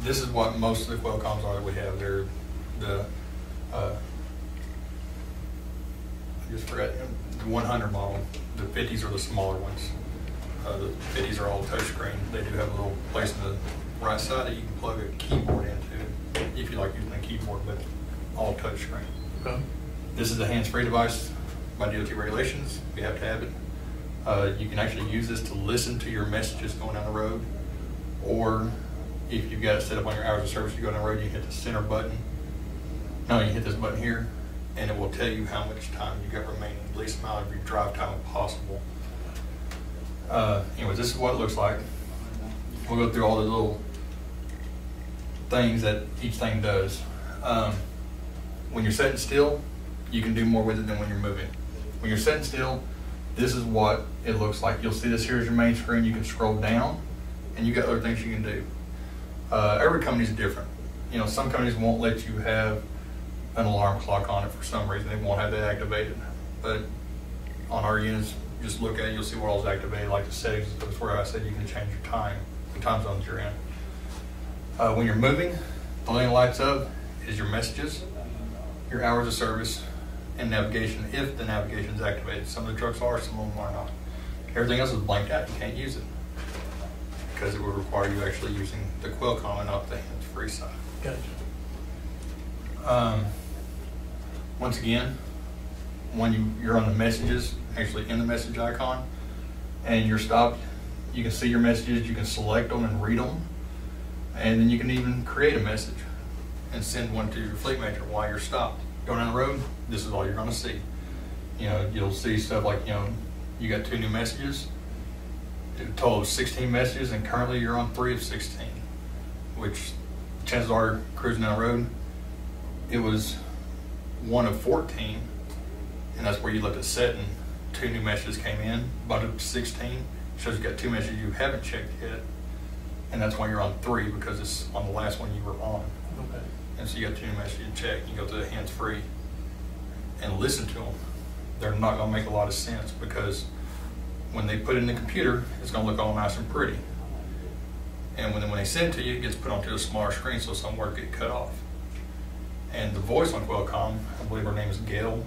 this is what most of the Qualcomms are that we have. They're the, I just forgot, the 100 model. The 50s are the smaller ones. The 50s are all touchscreen. They do have a little place on the right side that you can plug a keyboard into if you like using a keyboard, but all touchscreen. Okay. This is a hands-free device by DOT regulations. We have to have it. You can actually use this to listen to your messages going down the road, or if you've got it set up on your hours of service, you go down the road, you hit the center button. No, you hit this button here, and it will tell you how much time you got remaining, the least amount of your drive time possible. Anyways, this is what it looks like. We'll go through all the little things that each thing does. When you're sitting still, you can do more with it than when you're moving. When you're sitting still, this is what it looks like. You'll see this here is your main screen. You can scroll down, and you got other things you can do. Every company's different. You know, some companies won't let you have an alarm clock on it for some reason. They won't have that activated. But on our units, just look at it, you'll see what all's activated, like the settings. That's where I said you can change your time, the time zones you're in. When you're moving, the only thing that lights up is your messages, your hours of service, and navigation, if the navigation is activated. Some of the trucks are, some of them are not. Everything else is blanked out. You can't use it because it would require you actually using the Qualcomm and not the hands-free side. Gotcha. Once again, when you're on the messages, actually in the message icon, and you're stopped, you can see your messages, you can select them and read them, and then you can even create a message and send one to your fleet manager while you're stopped. Going down the road, this is all you're going to see. You know, you'll see stuff like, you know, you got 2 new messages, a total of 16 messages, and currently you're on 3 of 16, which chances are cruising down the road, it was 1 of 14, and that's where you let it set, and 2 new messages came in, but up to 16, shows you got 2 messages you haven't checked yet, and that's why you're on 3, because it's on the last one you were on. Okay. And so you got 2 new messages to check. You go to the hands-free and listen to them. They're not going to make a lot of sense, because when they put it in the computer, it's going to look all nice and pretty. And when they send it to you, it gets put onto a smaller screen, so some words get cut off. And the voice on Qualcomm, I believe her name is Gail,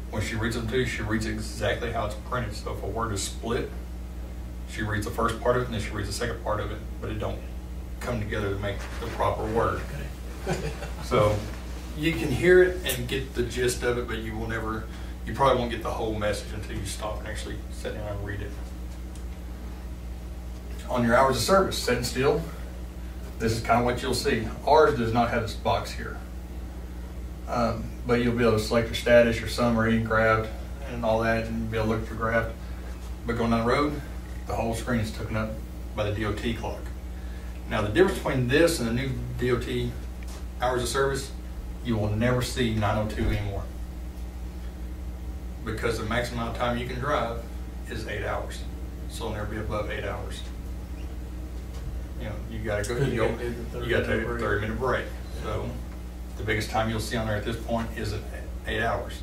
when she reads them to you, she reads exactly how it's printed. So if a word is split, she reads the first part of it, and then she reads the second part of it, but it don't come together to make the proper word. Okay. So you can hear it and get the gist of it, but you probably won't get the whole message until you stop and actually sit down and read it. On your hours of service, sitting still, this is kind of what you'll see. Ours does not have this box here. But you'll be able to select your status, your summary, grabbed, and all that, and you'll be able to look at your grabbed. But going down the road, the whole screen is taken up by the DOT clock. Now the difference between this and the new DOT hours of service, you will never see 902 anymore, because the maximum amount of time you can drive is 8 hours. So it'll never be above 8 hours. You know, you gotta go, you gotta take a 30-minute break. So the biggest time you'll see on there at this point is at 8 hours.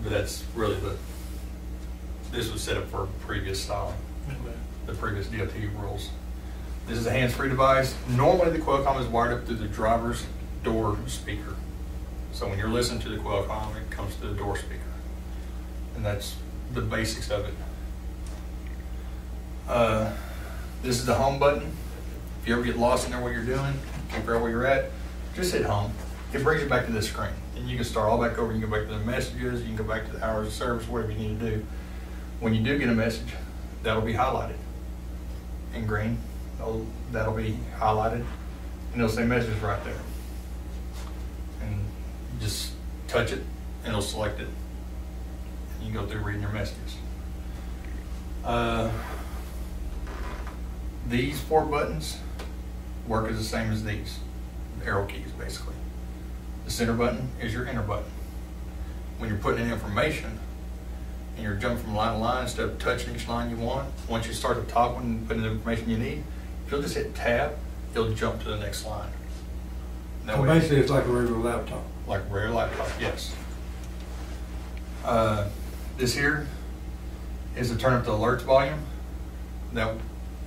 But that's really this was set up for previous styling, the previous DOT rules. This is a hands-free device. Normally the Qualcomm is wired up through the driver's door speaker. So when you're listening to the Qualcomm, it comes to the door speaker. And that's the basics of it. This is the home button. If you ever get lost in there what you're doing, can't figure out where you're at, just hit home. It brings you back to this screen. And you can start all back over. You can go back to the messages, you can go back to the hours of service, whatever you need to do. When you do get a message, that'll be highlighted in green. That'll be highlighted, and it'll say messages right there. And you just touch it, and it'll select it. And you go through reading your messages. These 4 buttons work as the same as these, the arrow keys basically. The center button is your enter button. When you're putting in information and you're jumping from line to line, instead of touching each line you want, once you start the top one and put in the information you need, if you'll just hit tab, it'll jump to the next line. So basically it's like a regular laptop. Like a regular laptop, yes. This here is to turn up the alerts volume. That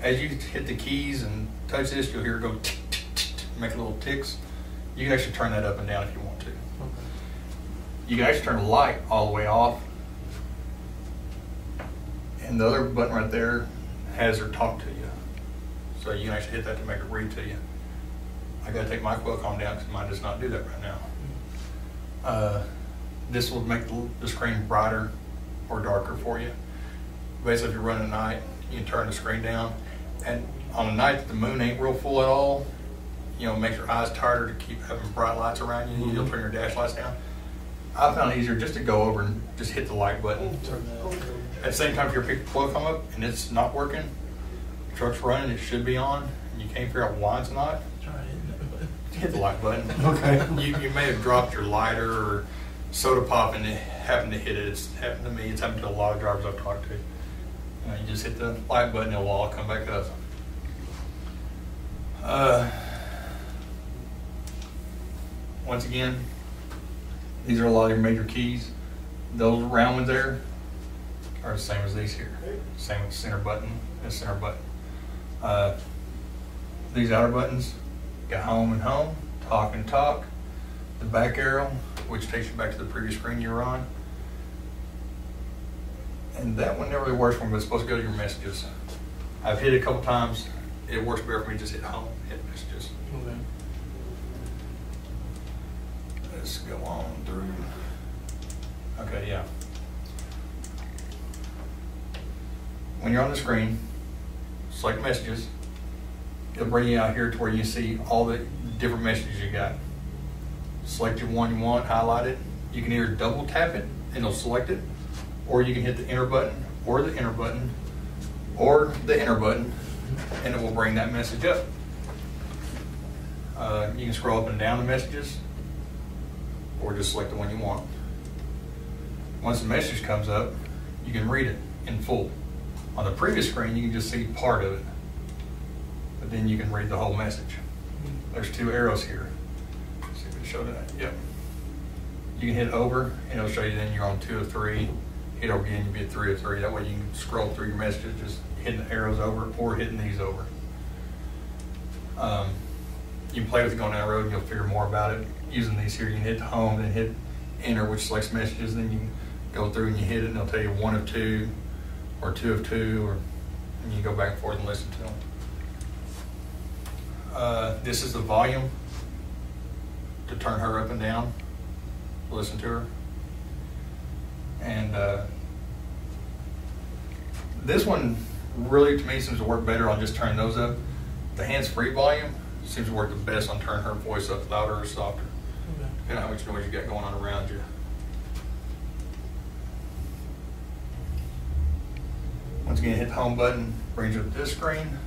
as you hit the keys and touch this, you'll hear it go tick, tick, tick, tick, make little ticks. You can actually turn that up and down if you want to. Okay. You can actually turn the light all the way off. And the other button right there has her talk to you. So you can actually hit that to make it read to you. I gotta take my Qualcomm down because mine does not do that right now. This will make the screen brighter or darker for you. Basically, if you're running at night, you can turn the screen down. And on a night that the moon ain't real full at all, you know, it makes your eyes tighter to keep having bright lights around you. You'll turn your dash lights down. I found it easier just to go over and just hit the light button. At the same time, if you're picking Qualcomm up and it's not working, the truck's running, it should be on, and you can't figure out why it's not, hit the light button. Okay. You may have dropped your lighter or soda pop and it happened to hit it. It's happened to me. It's happened to a lot of drivers I've talked to. You just hit the light button, it'll all come back up. Once again, these are a lot of your major keys. Those round ones there are the same as these here. Same with the center button and center button. These outer buttons, got home and home, talk and talk. The back arrow, which takes you back to the previous screen you were on. And that one never really works for me, but it's supposed to go to your messages. I've hit it a couple times. It works better for me to just hit home, hit messages. Okay. Let's go on through. Okay, yeah. When you're on the screen, select messages. It'll bring you out here to where you see all the different messages you got. Select your one you want, highlight it. You can either double tap it and it'll select it, or you can hit the enter button, or the enter button, or the enter button, and it will bring that message up. You can scroll up and down the messages, or just select the one you want. Once the message comes up, you can read it in full. On the previous screen, you can just see part of it, but then you can read the whole message. There's two arrows here. Let's see if it showed that. Yep. You can hit over, and it'll show you then you're on 2 of 3. Hit over again, you'll be at 3 of 3. That way you can scroll through your messages, just hitting the arrows over or hitting these over. You can play with it going down the road and you'll figure more about it. Using these here, you can hit home, then hit enter, which selects messages, then you can go through and you hit it and it'll tell you 1 of 2 or 2 of 2, and you can go back and forth and listen to them. This is the volume to turn her up and down, listen to her. And this one really, to me, seems to work better on just turning those up. The hands-free volume seems to work the best on turning her voice up louder or softer, depending on how much noise you got going on around you. Once again, hit the home button, brings you up to this screen.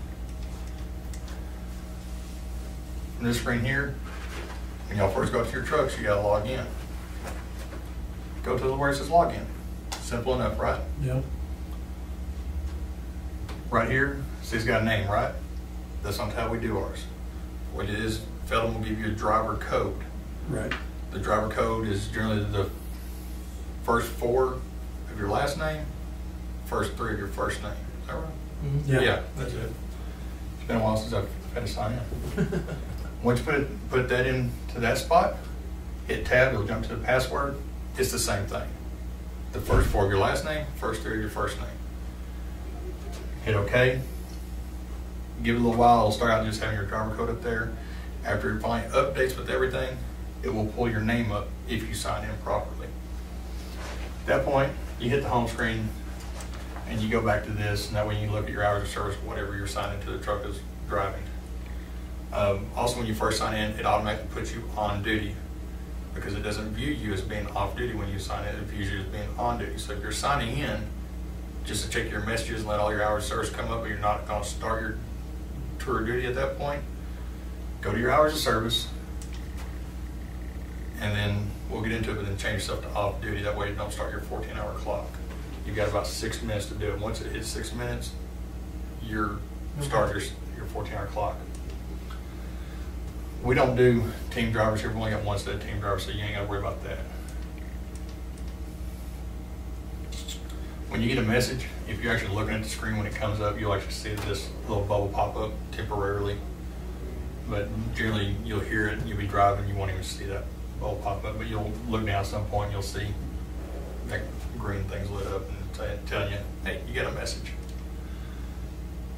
From this screen here, when y'all first go to your trucks, you gotta log in. Go to where it says login. Simple enough, right? Yep. Right here, see it's got a name, right? That's not how we do ours. What it is, Felton will give you a driver code. Right. The driver code is generally the first 4 of your last name, first 3 of your first name. Is that right? Mm-hmm. Yeah, that's it. It's been a while since I've had to sign in. Once you put that into that spot, hit tab, it'll jump to the password. It's the same thing. The first 4 of your last name, first 3 of your first name. Hit OK. Give it a little while, it'll start out just having your driver code up there. After it finally updates with everything, it will pull your name up if you sign in properly. At that point, you hit the home screen and you go back to this, and that way you can look at your hours of service, whatever you're signing to the truck is driving. Also, when you first sign in, it automatically puts you on duty, because it doesn't view you as being off duty when you sign in, it views you as being on duty. So if you're signing in just to check your messages and let all your hours of service come up, but you're not going to start your tour of duty at that point, go to your hours of service, and then we'll get into it, but then change yourself to off duty. That way you don't start your 14-hour clock. You've got about 6 minutes to do it. Once it hits 6 minutes, you're start your 14-hour clock. We don't do team drivers here. We've only got one set of team drivers, so you ain't got to worry about that. when you get a message, if you're actually looking at the screen when it comes up, you'll actually see this little bubble pop up temporarily. But generally, you'll hear it, you'll be driving, you won't even see that bubble pop up, but you'll look down at some point and you'll see that green thing's lit up and telling you, hey, you got a message.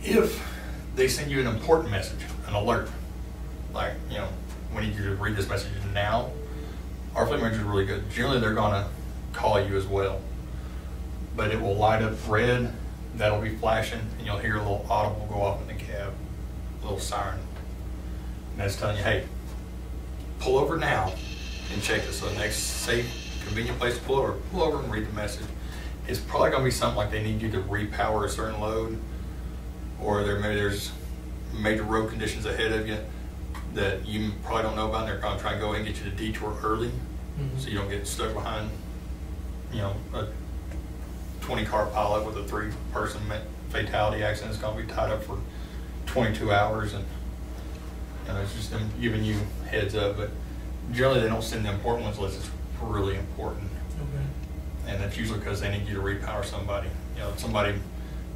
If they send you an important message, an alert, like, you know, we need you to read this message now, our fleet manager is really good. Generally, they're gonna call you as well, but it will light up red, that'll be flashing, and you'll hear a little audible go off in the cab, a little siren. And that's telling you, hey, pull over now and check this. So the next safe, convenient place to pull over and read the message. It's probably gonna be something like they need you to repower a certain load, or maybe there's major road conditions ahead of you that you probably don't know about, and they're gonna try and go ahead and get you to detour early, so you don't get stuck behind, you know, a 20-car pileup with a 3-person fatality accident. It's gonna be tied up for 22 hours, and you know, it's just them giving you heads up. But generally, they don't send the important ones unless it's really important. Okay. And that's usually because they need you to repower somebody. You know, somebody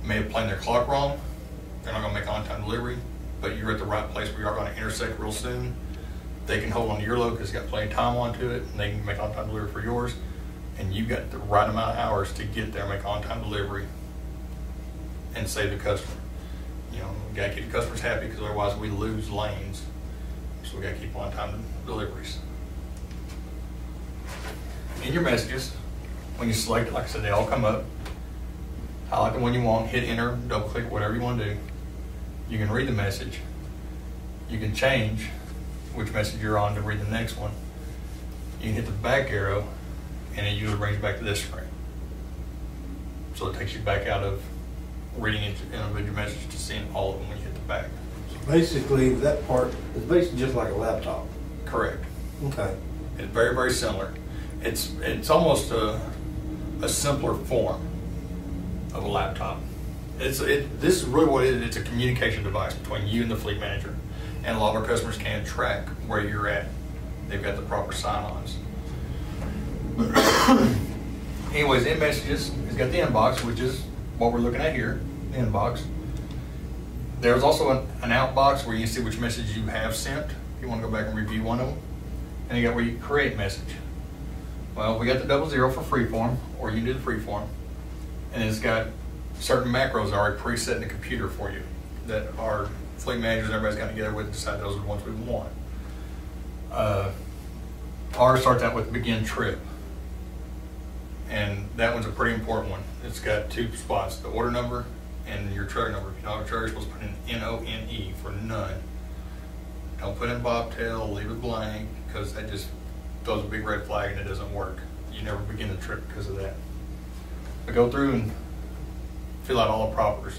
may have planned their clock wrong. They're not going to make on-time delivery, but you're at the right place where you are going to intersect real soon. They can hold on to your load because it's got plenty of time onto it, and they can make on-time delivery for yours. And you've got the right amount of hours to get there, make on-time delivery, and save the customer. You know, we got to keep the customers happy because otherwise we lose lanes. So we got to keep on-time deliveries. In your messages, when you select it, like I said, they all come up. Highlight the one you want, hit enter, double click, whatever you want to do. You can read the message. You can change which message you're on to read the next one. You can hit the back arrow, and it usually brings you back to this screen. So it takes you back out of reading individual message to seeing all of them when you hit the back. So basically, that part is basically just like a laptop. Correct. Okay. It's very, very similar. It's almost a simpler form of a laptop. This is really what it is. It's a communication device between you and the fleet manager, and a lot of our customers can track where you're at. They've got the proper sign-ons. Anyways, in messages, it's got the inbox, which is what we're looking at here, the inbox. There's also an outbox where you can see which message you have sent, if you want to go back and review one of them. And you got where you create message. Well, we got the 00 for freeform, or you can do the freeform. And it's got certain macros already preset in the computer for you that our fleet managers and everybody's got together with to decide those are the ones we want. Ours starts out with begin trip. And that one's a pretty important one. It's got 2 spots, the order number and your trailer number. If you don't have a trailer, you're supposed to put in N-O-N-E for none. Don't put in bobtail, leave it blank, because that just throws a big red flag and it doesn't work. You never begin the trip because of that. But go through and fill out all the propers,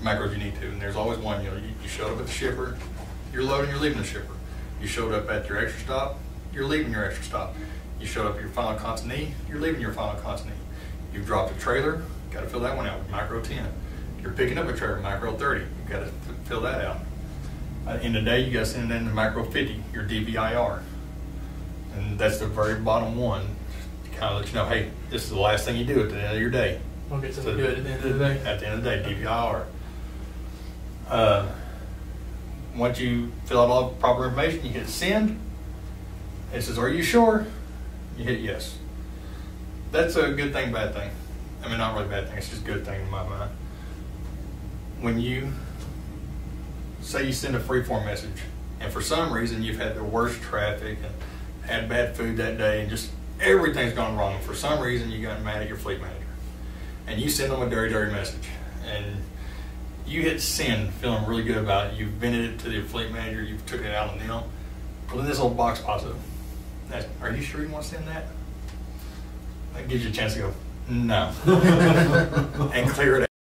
macros you need to. And there's always one, you know, you showed up at the shipper, you're loading, you're leaving the shipper. You showed up at your extra stop, you're leaving your extra stop. You showed up at your final consignee, you're leaving your final consignee. You've dropped a trailer, got to fill that one out with macro 10. You're picking up a trailer, macro 30, you've got to fill that out. In the day, you got to send in the macro 50, your DVIR. And that's the very bottom one to kind of let you know, hey, this is the last thing you do at the end of your day. Okay, so we do it at the end of the day. At the end of the day, DVIR. Once you fill out all the proper information, you hit send. It says, are you sure? You hit yes. That's a good thing, bad thing. I mean, not really bad thing, it's just a good thing in my mind. When you say you send a freeform message, and for some reason you've had the worst traffic and had bad food that day, and just everything's gone wrong. For some reason you got mad at your fleet manager, and you send them a dirty message, and you hit send feeling really good about it. You've vented it to the fleet manager, you've took it out on them. Well, then this little box pops up. Are you sure you want to send that? That gives you a chance to go, no. And clear it out.